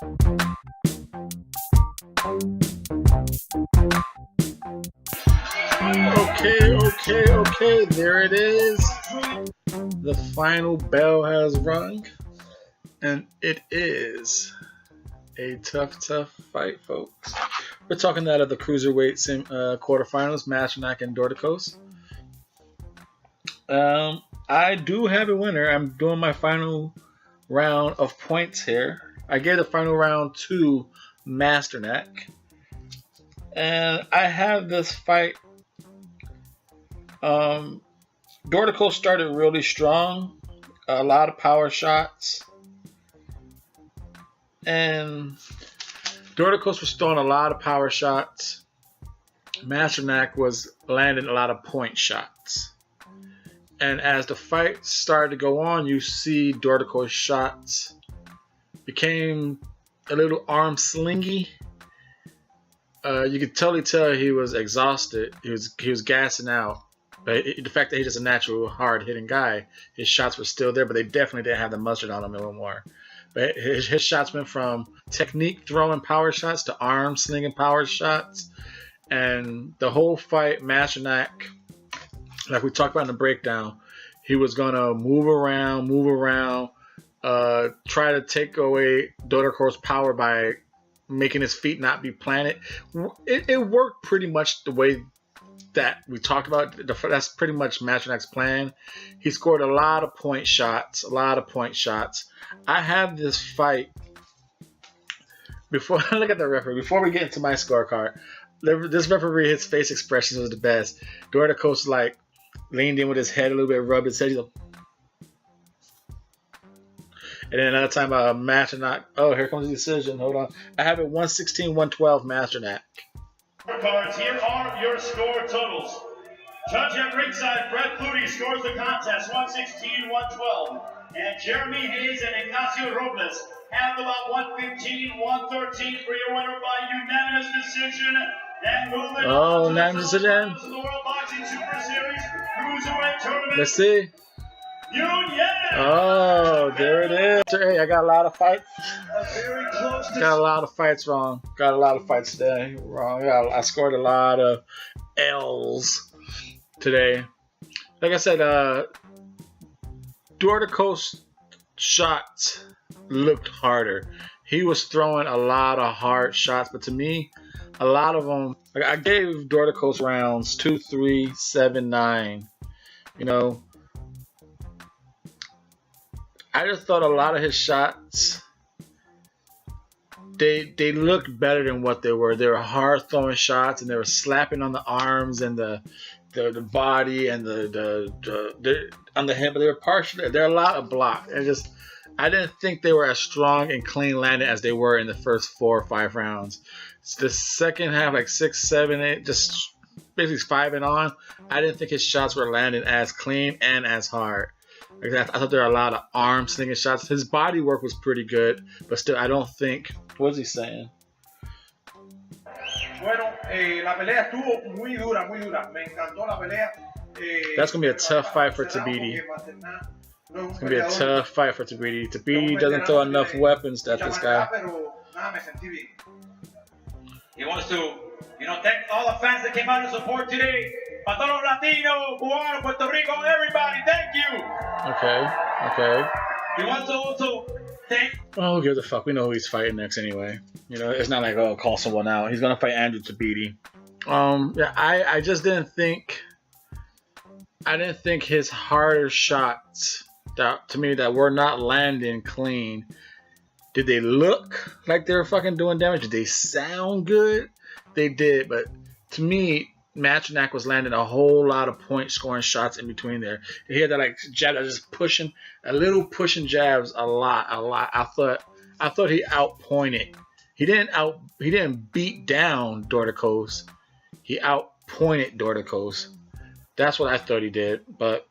Okay, there it is. The final bell has rung, and it is a tough fight, folks. We're talking out of the cruiserweight quarterfinals, Masternak and Dorticos. I do have a winner. I'm doing my final round of points here. I gave the final round to Masternak, and I have this fight. Dorticos started really strong, a lot of power shots, and Dorticos was throwing a lot of power shots. Masternak was landing a lot of point shots. And as the fight started to go on, you see Dorticos' shots became a little arm slingy. You could totally tell he was exhausted. He was gassing out. But the fact that he's just a natural hard-hitting guy, his shots were still there, but they definitely didn't have the mustard on him a little more. But his shots went from technique throwing power shots to arm slinging power shots. And the whole fight, Masternak, like we talked about in the breakdown, he was going to move around, try to take away Dorticos' power by making his feet not be planted. It worked pretty much the way that we talked about. That's pretty much Masternak's plan. He scored a lot of point shots. I have this fight. Before I look at the referee, before we get into my scorecard, this referee, his face expressions was the best. Dorticos like leaned in with his head a little bit, rubbed his head. He's like, and then another time, Masternak. Oh, here comes the decision. Hold on. I have it 116-112 Masternak. Cards, here are your score totals. Judge at ringside, Brett Flutie scores the contest 116-112. And Jeremy Hayes and Ignacio Robles have about 115-113 for your winner by unanimous decision. And moving on to unanimous decision. Laurel Boxing Super Series Cruiserweight Tournament. Let's see. Oh, there it is. Hey, I got a lot of fights. Got a lot of fights wrong. Got a lot of fights today wrong. I scored a lot of L's today. Like I said, Dorticos' shots looked harder. He was throwing a lot of hard shots, but to me, a lot of them, like I gave Dorticos rounds 2, 3, 7, 9. You know, I just thought a lot of his shots, they looked better than what they were. They were hard throwing shots, and they were slapping on the arms and the body and the on the head, but they were partially. There are a lot of blocks. I didn't think they were as strong and clean landed as they were in the first 4 or 5 rounds. It's the second half, like 6, 7, 8, just basically 5 and on. I didn't think his shots were landing as clean and as hard. I thought there were a lot of arm slinging shots. His body work was pretty good, but still, I don't think. What is he saying? Bueno, la pelea estuvo muy dura. Me encantó la pelea. That's gonna be a tough fight for Tabiti. It's gonna be a tough fight for Tabiti. Tabiti doesn't throw enough weapons at this guy. He wants to, thank all the fans that came out to support today. Para todos los Latinos, Cubano, Puerto Rico, everybody, thank you. Okay. He wants to also thank. Well, who gives a fuck? We know who he's fighting next anyway. It's not like, oh, call someone out. He's gonna fight Andrew Tabiti. Yeah, I just didn't think. I didn't think his harder shots that were not landing clean. Did they look like they were fucking doing damage? Did they sound good? They did, but to me, Masternak was landing a whole lot of point scoring shots in between there. He had that like jab that just pushing pushing jabs a lot. I thought he outpointed. He didn't beat down Dorticos. He outpointed Dorticos. That's what I thought he did. But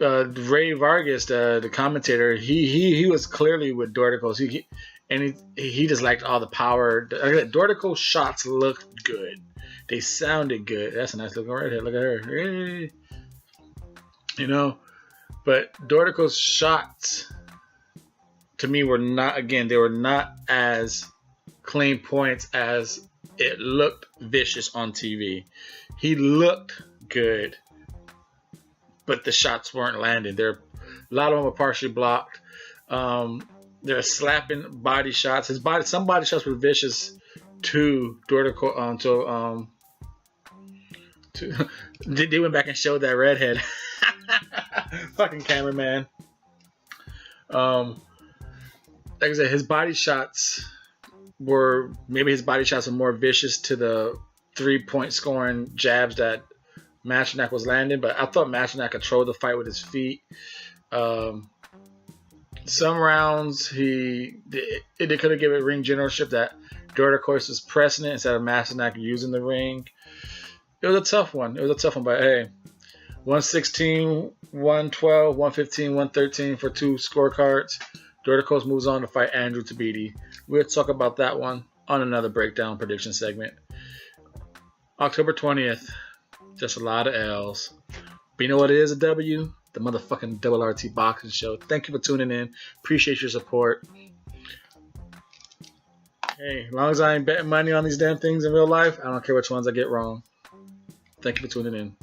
Ray Vargas, the commentator, he was clearly with Dorticos. He just liked all the power. Dorticos shots looked good. They sounded good. That's a nice looking redhead. Look at her. Hey. But Dorticos shots to me were not, again, they were not as clean points as it looked vicious on TV. He looked good, but the shots weren't landing. A lot of them were partially blocked. They're slapping body shots. Some body shots were vicious to Dorticos. They went back and showed that redhead. Fucking cameraman. Like I said, his body shots were more vicious to the 3-point scoring jabs that Masternak was landing, but I thought Masternak controlled the fight with his feet. Some rounds they could have given ring generalship that Dorticos was pressing it instead of Masternak using the ring. It was a tough one. But hey, 116, 112, 115, 113 for 2 scorecards. Dorticos moves on to fight Andrew Tabiti. We'll talk about that one on another breakdown prediction segment. October 20th, just a lot of L's. But you know what it is, a W? The motherfucking Double RT Boxing Show. Thank you for tuning in. Appreciate your support. Hey, as long as I ain't betting money on these damn things in real life, I don't care which ones I get wrong. Thank you for tuning in.